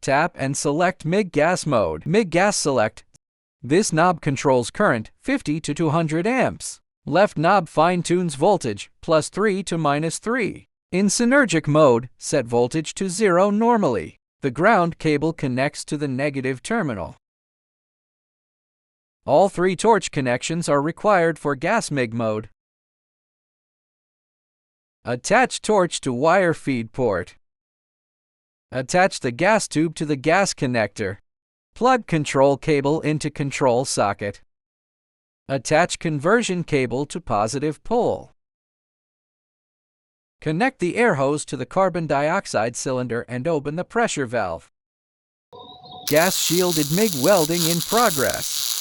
tap and select MIG gas mode. MIG gas select. This knob controls current 50 to 200 amps. Left knob fine-tunes voltage +3 to -3. In synergic mode, set voltage to 0 normally. The ground cable connects to the negative terminal. All 3 torch connections are required for gas MIG mode. Attach torch to wire feed port. Attach the gas tube to the gas connector. Plug control cable into control socket. Attach conversion cable to positive pole. Connect the air hose to the carbon dioxide cylinder and open the pressure valve. Gas shielded MIG welding in progress.